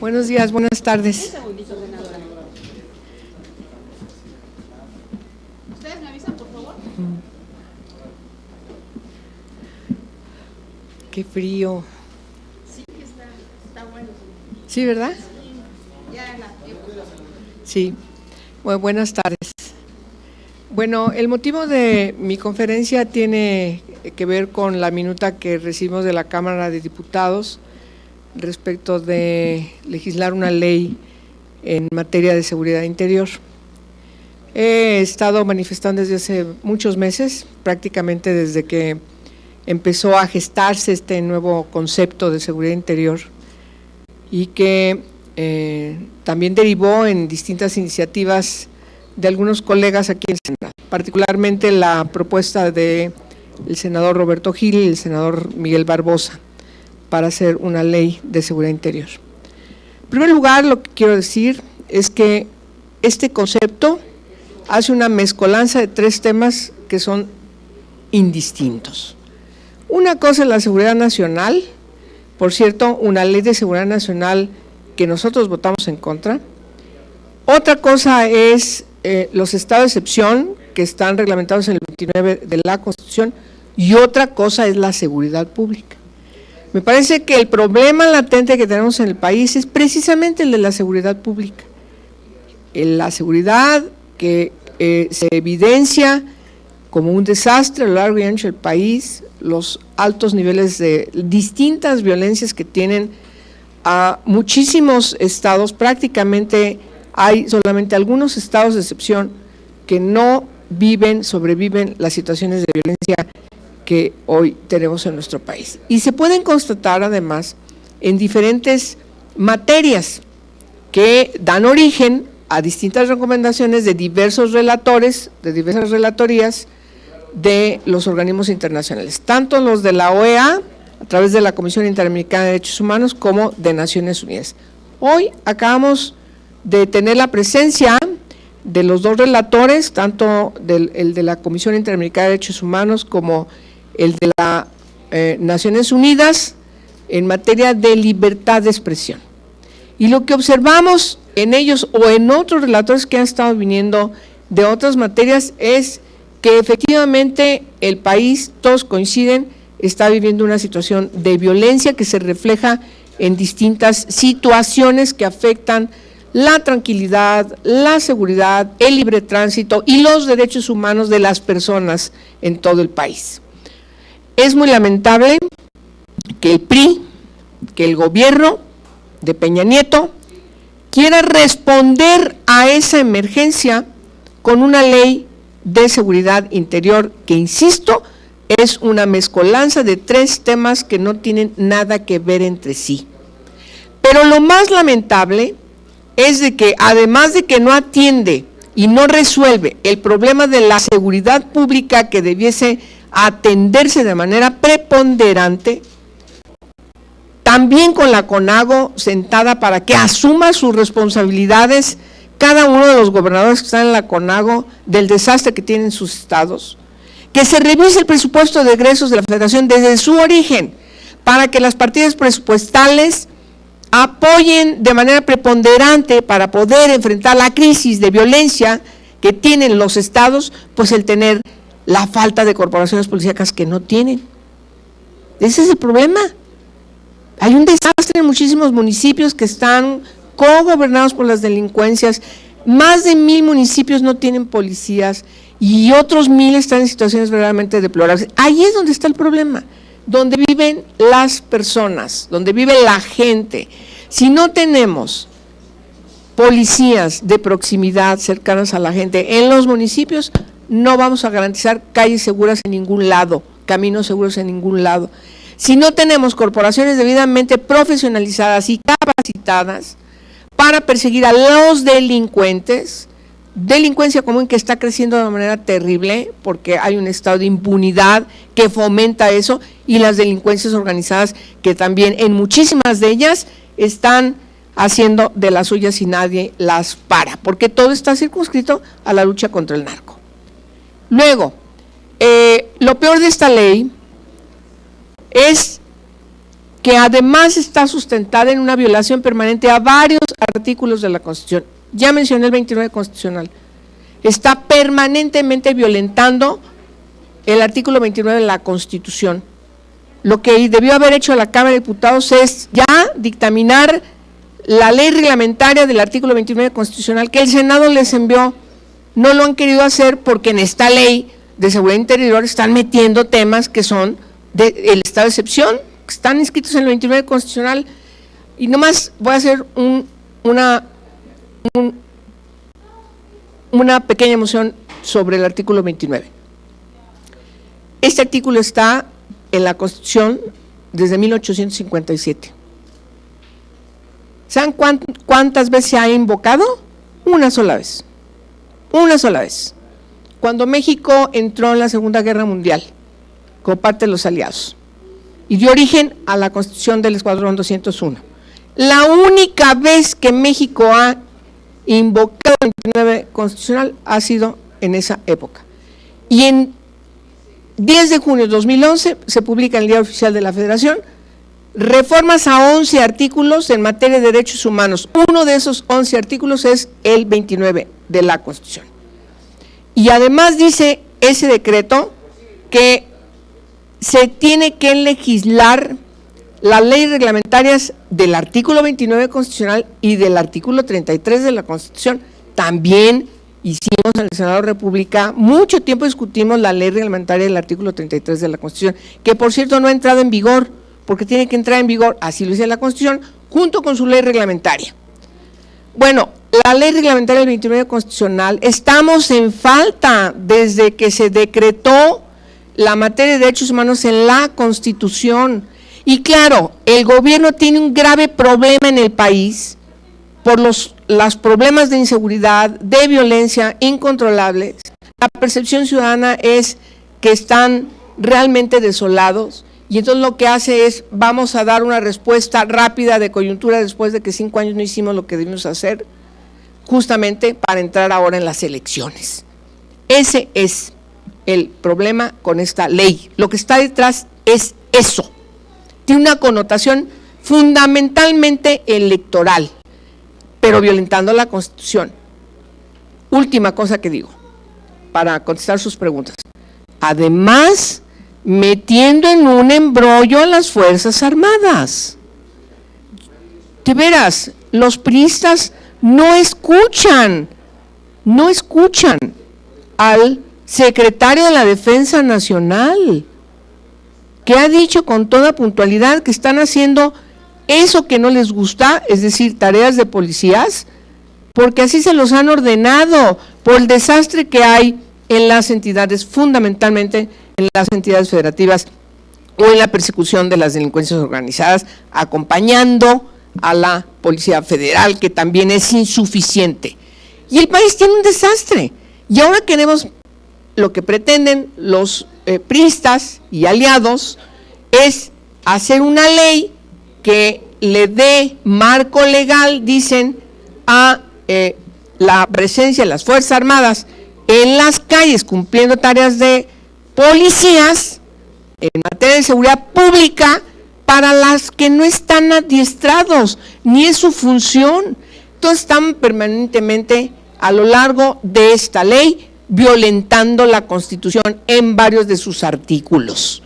Buenos días, buenas tardes. Un segundito, senadora. ¿Ustedes me avisan, por favor? Qué frío. Sí, está bueno. ¿Sí, verdad? Sí, ya la época. Sí. Bueno, buenas tardes. Bueno, el motivo de mi conferencia tiene que ver con la minuta que recibimos de la Cámara de Diputados respecto de legislar una ley en materia de seguridad interior. He estado manifestando desde hace muchos meses, prácticamente desde que empezó a gestarse este nuevo concepto de seguridad interior y que también derivó en distintas iniciativas de algunos colegas aquí en el Senado, particularmente la propuesta del senador Roberto Gil y el senador Miguel Barbosa para hacer una ley de seguridad interior. En primer lugar, lo que quiero decir es que este concepto hace una mezcolanza de tres temas que son indistintos. Una cosa es la seguridad nacional, por cierto, una ley de seguridad nacional que nosotros votamos en contra. Otra cosa es los estados de excepción que están reglamentados en el 29 de la Constitución, y otra cosa es la seguridad pública. Me parece que el problema latente que tenemos en el país es precisamente el de la seguridad pública. La seguridad que se evidencia como un desastre a lo largo y ancho del país, los altos niveles de distintas violencias que tienen a muchísimos estados, prácticamente hay solamente algunos estados de excepción que no sobreviven las situaciones de violencia que hoy tenemos en nuestro país. Y se pueden constatar además en diferentes materias que dan origen a distintas recomendaciones de diversos relatores, de diversas relatorías de los organismos internacionales, tanto los de la OEA, a través de la Comisión Interamericana de Derechos Humanos, como de Naciones Unidas. Hoy acabamos de tener la presencia de los dos relatores, tanto el de la Comisión Interamericana de Derechos Humanos como el de las Naciones Unidas en materia de libertad de expresión. Y lo que observamos en ellos o en otros relatores que han estado viniendo de otras materias es que efectivamente el país, todos coinciden, está viviendo una situación de violencia que se refleja en distintas situaciones que afectan la tranquilidad, la seguridad, el libre tránsito y los derechos humanos de las personas en todo el país. Es muy lamentable que el PRI, que el gobierno de Peña Nieto quiera responder a esa emergencia con una ley de seguridad interior que, insisto, es una mezcolanza de tres temas que no tienen nada que ver entre sí. Pero lo más lamentable es de que, además de que no atiende y no resuelve el problema de la seguridad pública que debiese atenderse de manera preponderante, también con la CONAGO sentada para que asuma sus responsabilidades cada uno de los gobernadores que están en la CONAGO del desastre que tienen sus estados, que se revise el presupuesto de egresos de la Federación desde su origen, para que las partidas presupuestales apoyen de manera preponderante para poder enfrentar la crisis de violencia que tienen los estados, pues el tener la falta de corporaciones policíacas que no tienen. Ese es el problema. Hay un desastre en muchísimos municipios que están cogobernados por las delincuencias, más de 1,000 municipios no tienen policías y otros 1,000 están en situaciones verdaderamente deplorables. Ahí es donde está el problema, donde viven las personas, donde vive la gente. Si no tenemos policías de proximidad cercanas a la gente en los municipios, no vamos a garantizar calles seguras en ningún lado, caminos seguros en ningún lado. Si no tenemos corporaciones debidamente profesionalizadas y capacitadas para perseguir a los delincuentes, delincuencia común que está creciendo de manera terrible porque hay un estado de impunidad que fomenta eso, y las delincuencias organizadas que también en muchísimas de ellas están haciendo de las suyas y nadie las para, porque todo está circunscrito a la lucha contra el narco. Luego, lo peor de esta ley es que además está sustentada en una violación permanente a varios artículos de la Constitución. Ya mencioné el 29 constitucional. Está permanentemente violentando el artículo 29 de la Constitución. Lo que debió haber hecho la Cámara de Diputados es ya dictaminar la ley reglamentaria del artículo 29 constitucional que el Senado les envió. No lo han querido hacer porque en esta ley de seguridad interior están metiendo temas que son del estado de excepción, que están inscritos en el 29 constitucional. Y nomás voy a hacer una pequeña emoción sobre el artículo 29. Este artículo está en la Constitución desde 1857. ¿Saben cuántas veces se ha invocado? Una sola vez. Una sola vez. Cuando México entró en la Segunda Guerra Mundial, como parte de los aliados, y dio origen a la Constitución del Escuadrón 201. La única vez que México ha invocado el 29 constitucional ha sido en esa época. Y en 10 de junio de 2011 se publica en el Diario Oficial de la Federación reformas a 11 artículos en materia de derechos humanos. Uno de esos 11 artículos es el 29 de la Constitución. Y además dice ese decreto que se tiene que legislar las leyes reglamentarias del artículo 29 constitucional y del artículo 33 de la Constitución. También hicimos en el Senado de la República, mucho tiempo discutimos la ley reglamentaria del artículo 33 de la Constitución, que por cierto no ha entrado en vigor, porque tiene que entrar en vigor, así lo dice la Constitución, junto con su ley reglamentaria. Bueno, la ley reglamentaria del 29 constitucional, estamos en falta desde que se decretó la materia de derechos humanos en la Constitución. Y claro, el gobierno tiene un grave problema en el país por los problemas de inseguridad, de violencia incontrolables. La percepción ciudadana es que están realmente desolados y entonces lo que hace es, vamos a dar una respuesta rápida de coyuntura después de que 5 años no hicimos lo que debimos hacer, justamente para entrar ahora en las elecciones. Ese es el problema con esta ley. Lo que está detrás es eso. Tiene una connotación fundamentalmente electoral, pero violentando la Constitución. Última cosa que digo, para contestar sus preguntas. Además, metiendo en un embrollo a las Fuerzas Armadas. De veras, los priistas no escuchan al secretario de la Defensa Nacional, que ha dicho con toda puntualidad que están haciendo eso que no les gusta, es decir, tareas de policías, porque así se los han ordenado por el desastre que hay en las entidades, fundamentalmente en las entidades federativas o en la persecución de las delincuencias organizadas, acompañando a la Policía Federal, que también es insuficiente. Y el país tiene un desastre. Y ahora queremos, lo que pretenden los priistas y aliados, es hacer una ley que le dé marco legal, dicen, a la presencia de las Fuerzas Armadas en las calles, cumpliendo tareas de policías en materia de seguridad pública para las que no están adiestrados, ni es su función. Entonces están permanentemente a lo largo de esta ley violentando la Constitución en varios de sus artículos.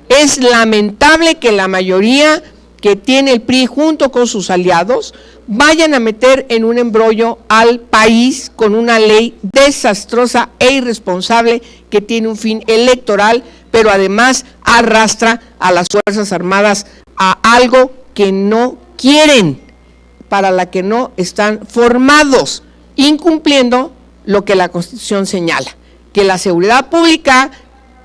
Es lamentable que la mayoría que tiene el PRI junto con sus aliados vayan a meter en un embrollo al país con una ley desastrosa e irresponsable que tiene un fin electoral, pero además arrastra a las Fuerzas Armadas a algo que no quieren, para la que no están formados, incumpliendo lo que la Constitución señala, que la seguridad pública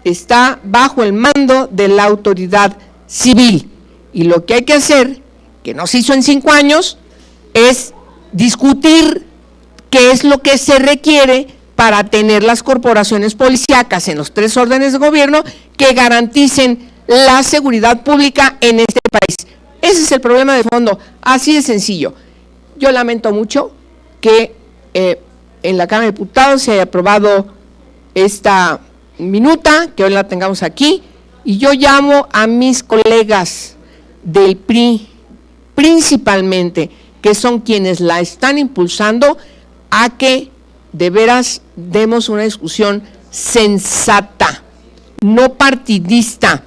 está bajo el mando de la autoridad civil. Y lo que hay que hacer, que no se hizo en 5 años, es discutir qué es lo que se requiere para tener las corporaciones policíacas en los 3 órdenes de gobierno que garanticen la seguridad pública en este país. Ese es el problema de fondo, así de sencillo. Yo lamento mucho que en la Cámara de Diputados se haya aprobado esta minuta, que hoy la tengamos aquí, y yo llamo a mis colegas del PRI, principalmente, que son quienes la están impulsando, a que de veras demos una discusión sensata, no partidista,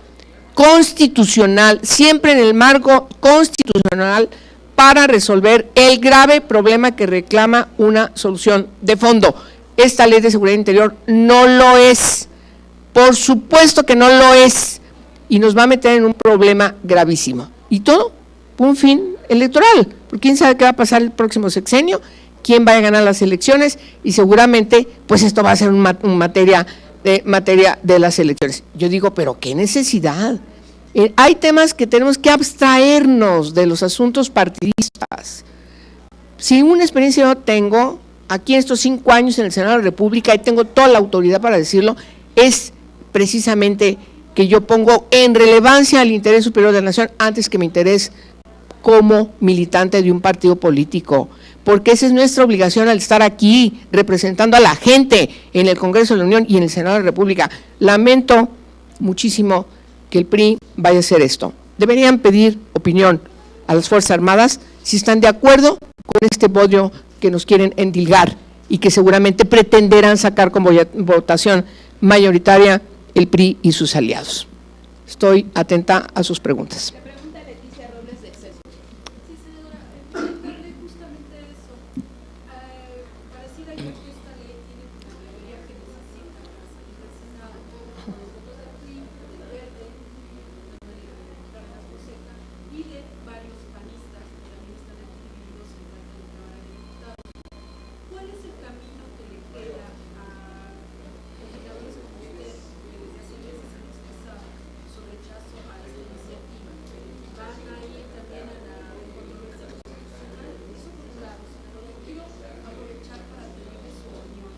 constitucional, siempre en el marco constitucional, para resolver el grave problema que reclama una solución de fondo. Esta ley de seguridad interior no lo es, por supuesto que no lo es, y nos va a meter en un problema gravísimo. Y todo por un fin electoral, porque quién sabe qué va a pasar el próximo sexenio, quién va a ganar las elecciones, y seguramente pues esto va a ser una materia de las elecciones. Yo digo, pero qué necesidad. Hay temas que tenemos que abstraernos de los asuntos partidistas. Si una experiencia yo tengo, aquí en estos 5 años en el Senado de la República, y tengo toda la autoridad para decirlo, es precisamente que yo pongo en relevancia el interés superior de la nación antes que mi interés como militante de un partido político, porque esa es nuestra obligación al estar aquí representando a la gente en el Congreso de la Unión y en el Senado de la República. Lamento muchísimo que el PRI vaya a hacer esto. Deberían pedir opinión a las Fuerzas Armadas si están de acuerdo con este podio que nos quieren endilgar y que seguramente pretenderán sacar como votación mayoritaria el PRI y sus aliados. Estoy atenta a sus preguntas. Sí, señora, preguntarle justamente eso. Pareciera yo que esta ley tiene la mayoría que necesita para salir del Senado. Los votos del PRI, del Verde, de la Joseca y de varios panistas que también están aquí divididos en tanto en la Cámara de Diputados. ¿Cuál es el camino que le queda a legisladores como usted, que desde hace meses han expresado su rechazo a esta iniciativa? ¿Van a ir también a la controversia constitucional? Eso por un lado, senador. Yo quiero aprovechar para pedirle su opinión.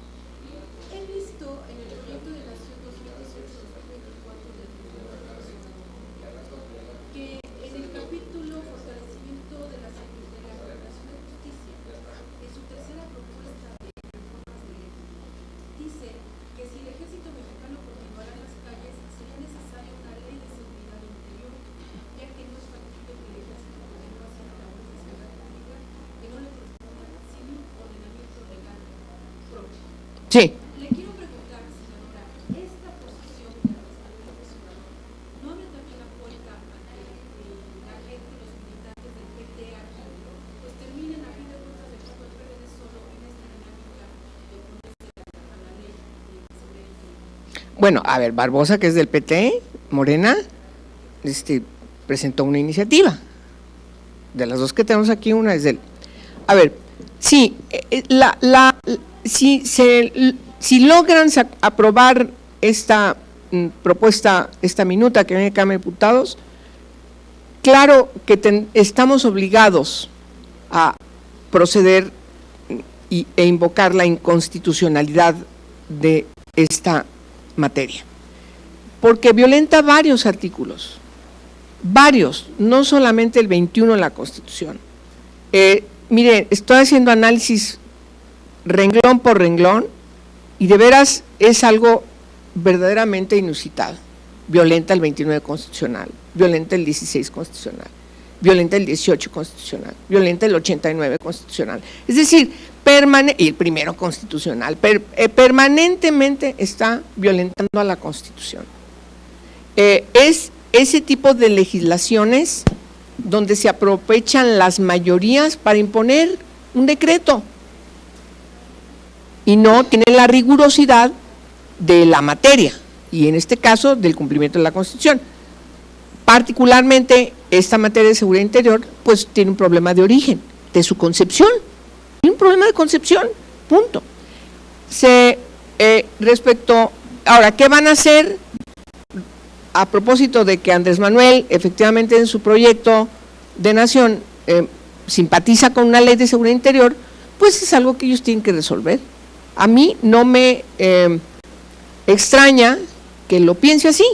He visto en el proyecto de nación 2018-2024 del Tribunal Constitucional que en el capítulo fortalecimiento de la Procuración de Justicia, en su tercera propuesta de reformas de ley, dice que si el ejército mexicano continuará en las calles, sería necesaria una ley de seguridad interior, ya que no es factible que el ejército continúe haciendo labores de seguridad pública que no le correspondan sin un ordenamiento legal propio. Sí. Le quiero preguntar, senadora, esta posición de Andrés Manuel López Obrador, ¿no abre también la puerta a que la gente, los militantes del PT aquí, pues terminen a fin de cuentas dejando al PRD solo en esta dinámica de oponerse a la ley de seguridad interior? Bueno, a ver, Barbosa, que es del PT, Morena, presentó una iniciativa. De las dos que tenemos aquí, una es del... A ver, sí, si logran aprobar esta propuesta, esta minuta que viene de Cámara de Diputados, claro que estamos obligados a proceder e invocar la inconstitucionalidad de esta materia, porque violenta varios artículos, no solamente el 21 de la Constitución. Mire, estoy haciendo análisis renglón por renglón y de veras es algo verdaderamente inusitado. Violenta el 29 constitucional, violenta el 16 constitucional, violenta el 18 constitucional, violenta el 89 constitucional. Es decir, y el primero constitucional, permanentemente está violentando a la Constitución. Es ese tipo de legislaciones donde se aprovechan las mayorías para imponer un decreto y no tiene la rigurosidad de la materia, y en este caso del cumplimiento de la Constitución. Particularmente esta materia de seguridad interior pues tiene un problema de origen, de su concepción, tiene un problema de concepción, punto. Respecto, ahora, ¿qué van a hacer? A propósito de que Andrés Manuel efectivamente en su proyecto de nación simpatiza con una ley de seguridad interior, pues es algo que ellos tienen que resolver. A mí no me extraña que lo piense así.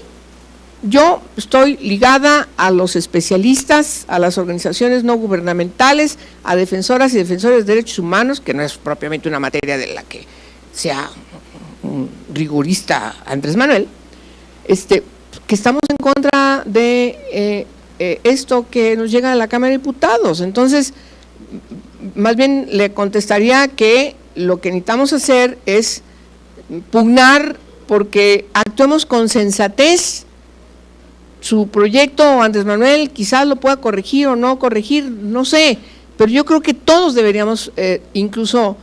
Yo estoy ligada a los especialistas, a las organizaciones no gubernamentales, a defensoras y defensores de derechos humanos, que no es propiamente una materia de la que sea un rigurista Andrés Manuel, que estamos en contra de esto que nos llega a la Cámara de Diputados. Entonces, más bien le contestaría que lo que necesitamos hacer es pugnar porque actuemos con sensatez. Su proyecto, Andrés Manuel, quizás lo pueda corregir o no corregir, no sé, pero yo creo que todos deberíamos incluso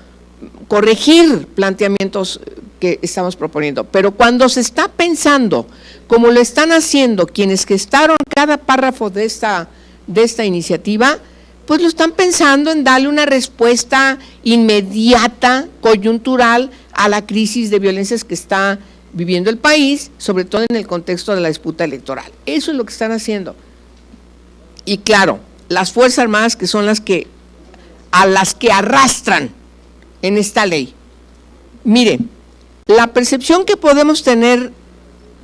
corregir planteamientos que estamos proponiendo. Pero cuando se está pensando, como lo están haciendo quienes gestaron cada párrafo de esta iniciativa, pues lo están pensando en darle una respuesta inmediata, coyuntural, a la crisis de violencias que está viviendo el país, sobre todo en el contexto de la disputa electoral. Eso es lo que están haciendo. Y claro, las Fuerzas Armadas, que son a las que arrastran en esta ley. Mire, la percepción que podemos tener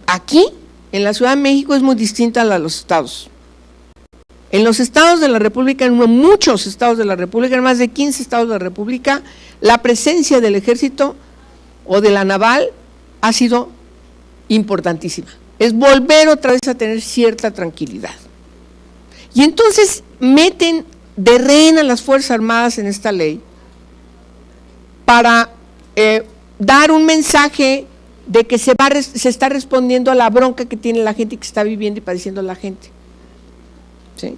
aquí, en la Ciudad de México, es muy distinta a la de los estados. En los estados de la República, en muchos estados de la República, en más de 15 estados de la República, la presencia del ejército o de la naval ha sido importantísima. Es volver otra vez a tener cierta tranquilidad. Y entonces meten de rehén a las Fuerzas Armadas en esta ley para dar un mensaje de que se está respondiendo a la bronca que tiene la gente y que está viviendo y padeciendo la gente. ¿Sí?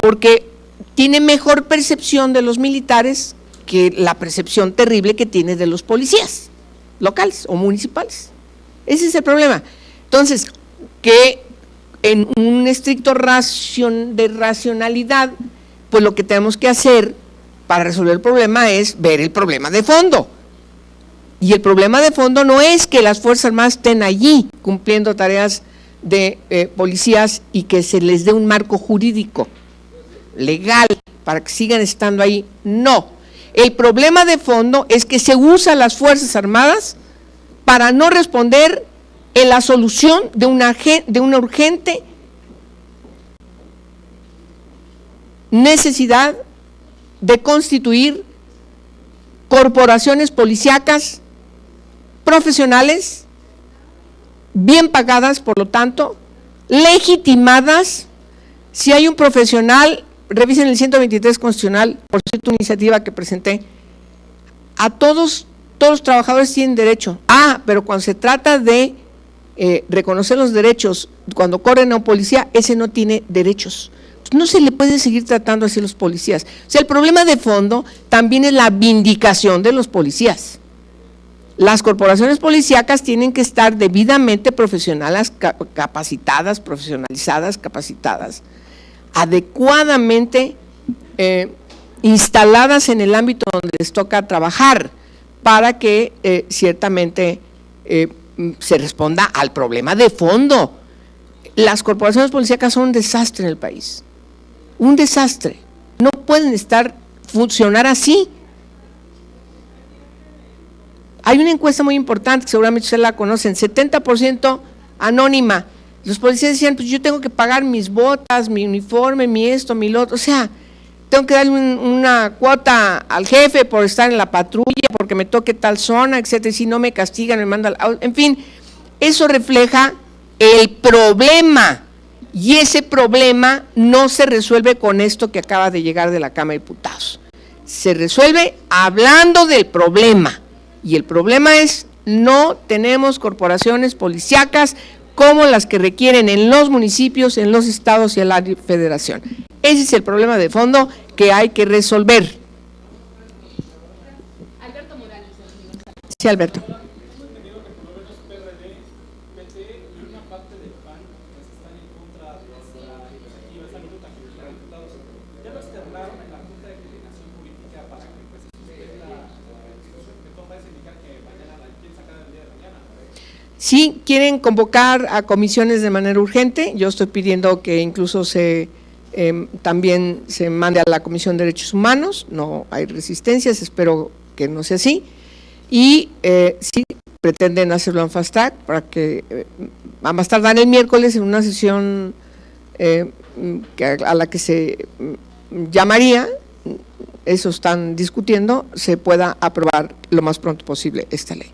Porque tiene mejor percepción de los militares que la percepción terrible que tiene de los policías locales o municipales. Ese es el problema. Entonces, que en un estricto de racionalidad, pues lo que tenemos que hacer para resolver el problema es ver el problema de fondo. Y el problema de fondo no es que las Fuerzas Armadas estén allí cumpliendo tareas de policías y que se les dé un marco jurídico, legal, para que sigan estando ahí. No. El problema de fondo es que se usa las Fuerzas Armadas para no responder en la solución de una urgente necesidad de constituir corporaciones policíacas profesionales, bien pagadas, por lo tanto, legitimadas. Si hay un profesional, revisen el 123 constitucional, por cierto, una iniciativa que presenté, a todos los trabajadores tienen derecho. Pero cuando se trata de reconocer los derechos, cuando corren a un policía, ese no tiene derechos. No se le puede seguir tratando así a los policías. O sea, el problema de fondo también es la vindicación de los policías. Las corporaciones policíacas tienen que estar debidamente capacitadas, profesionalizadas, capacitadas, adecuadamente instaladas en el ámbito donde les toca trabajar, para que ciertamente se responda al problema de fondo. Las corporaciones policíacas son un desastre en el país, un desastre. No pueden funcionar así. Hay una encuesta muy importante, que seguramente ustedes la conocen, 70% anónima. Los policías decían, pues yo tengo que pagar mis botas, mi uniforme, mi esto, mi lo otro. O sea, tengo que darle una cuota al jefe por estar en la patrulla, porque me toque tal zona, etcétera. Si no me castigan, me mandan. En fin, eso refleja el problema. Y ese problema no se resuelve con esto que acaba de llegar de la Cámara de Diputados. Se resuelve hablando del problema. Y el problema es, no tenemos corporaciones policíacas como las que requieren en los municipios, en los estados y en la federación. Ese es el problema de fondo que hay que resolver. Alberto Morales. Sí, Alberto. Sí, quieren convocar a comisiones de manera urgente. Yo estoy pidiendo que incluso también se mande a la Comisión de Derechos Humanos. No hay resistencias, espero que no sea así. Y sí, pretenden hacerlo en fast track para que a más tardar el miércoles en una sesión a la que se llamaría, eso están discutiendo, se pueda aprobar lo más pronto posible esta ley.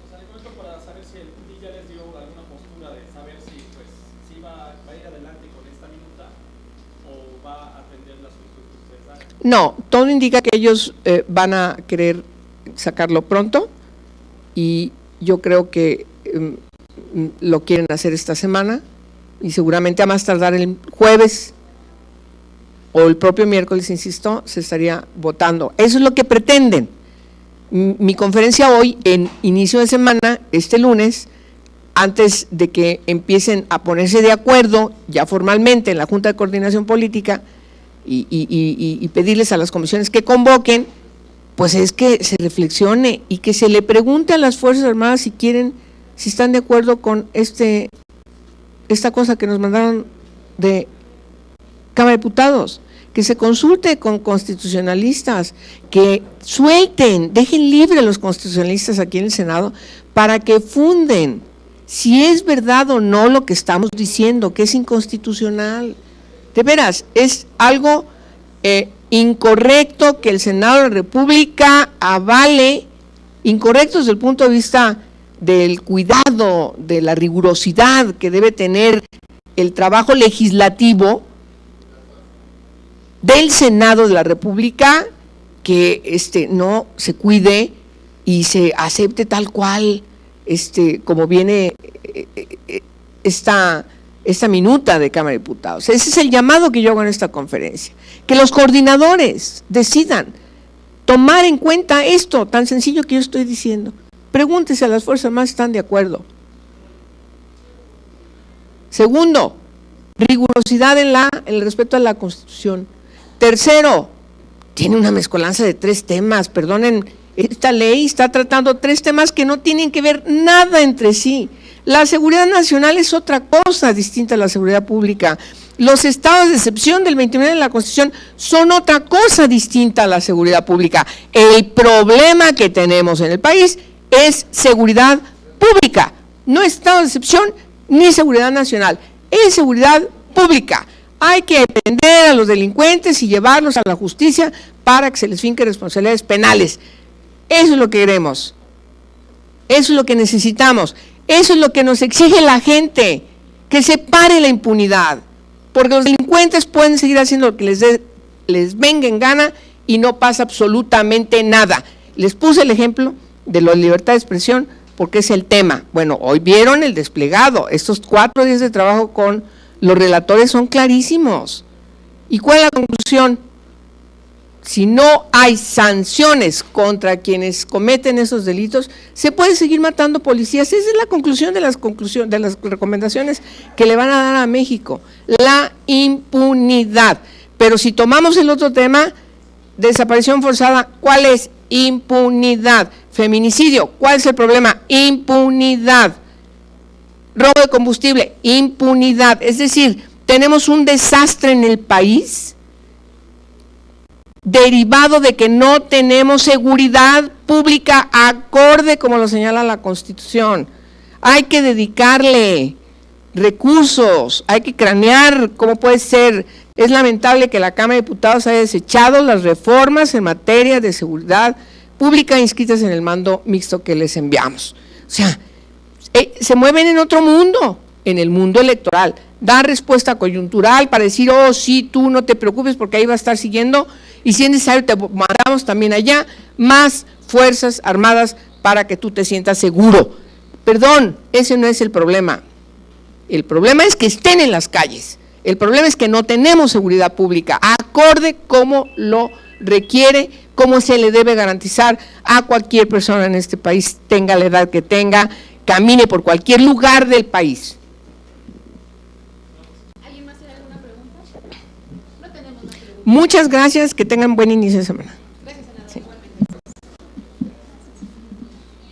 No, todo indica que ellos van a querer sacarlo pronto y yo creo que lo quieren hacer esta semana y seguramente a más tardar el jueves o el propio miércoles, insisto, se estaría votando. Eso es lo que pretenden. Mi conferencia hoy, en inicio de semana, este lunes, antes de que empiecen a ponerse de acuerdo ya formalmente en la Junta de Coordinación Política y pedirles a las comisiones que convoquen, pues es que se reflexione y que se le pregunte a las Fuerzas Armadas si quieren, si están de acuerdo con esta cosa que nos mandaron de Cámara de Diputados, que se consulte con constitucionalistas, que suelten, dejen libre a los constitucionalistas aquí en el Senado para que funden si es verdad o no lo que estamos diciendo, que es inconstitucional. De veras, es algo incorrecto que el Senado de la República avale, incorrecto desde el punto de vista del cuidado, de la rigurosidad que debe tener el trabajo legislativo del Senado de la República, que no se cuide y se acepte tal cual como viene esta minuta de Cámara de Diputados. Ese es el llamado que yo hago en esta conferencia, que los coordinadores decidan tomar en cuenta esto tan sencillo que yo estoy diciendo. Pregúntese a las fuerzas más si están de acuerdo. Segundo, rigurosidad en el respeto a la Constitución. Tercero, tiene una mezcolanza de 3 temas, perdonen, esta ley está tratando 3 temas que no tienen que ver nada entre sí. La seguridad nacional es otra cosa distinta a la seguridad pública. Los estados de excepción del 29 de la Constitución son otra cosa distinta a la seguridad pública. El problema que tenemos en el país es seguridad pública, no estado de excepción ni seguridad nacional, es seguridad pública. Hay que aprender a los delincuentes y llevarlos a la justicia para que se les finquen responsabilidades penales. Eso es lo que queremos, eso es lo que necesitamos, eso es lo que nos exige la gente, que se pare la impunidad, porque los delincuentes pueden seguir haciendo lo que les venga en gana y no pasa absolutamente nada. Les puse el ejemplo de la libertad de expresión porque es el tema. Bueno, hoy vieron el desplegado, estos 4 días de trabajo con los relatores son clarísimos. ¿Y cuál es la conclusión? Si no hay sanciones contra quienes cometen esos delitos, se puede seguir matando policías. Esa es la conclusión de las recomendaciones que le van a dar a México. La impunidad. Pero si tomamos el otro tema, desaparición forzada, ¿cuál es? Impunidad. Feminicidio, ¿cuál es el problema? Impunidad. Robo de combustible, impunidad. Es decir, tenemos un desastre en el país derivado de que no tenemos seguridad pública acorde como lo señala la Constitución. Hay que dedicarle recursos, hay que cranear cómo puede ser. Es lamentable que la Cámara de Diputados haya desechado las reformas en materia de seguridad pública inscritas en el mando mixto que les enviamos. O sea, se mueven en otro mundo, en el mundo electoral. Da respuesta coyuntural para decir, oh, sí, tú no te preocupes porque ahí va a estar siguiendo y si es necesario te mandamos también allá más fuerzas armadas para que tú te sientas seguro. Perdón, ese no es el problema. El problema es que estén en las calles. El problema es que no tenemos seguridad pública acorde como lo requiere, como se le debe garantizar a cualquier persona en este país, tenga la edad que tenga, camine por cualquier lugar del país. ¿Alguien más tiene alguna pregunta? No tenemos más preguntas. Muchas gracias, que tengan buen inicio de semana.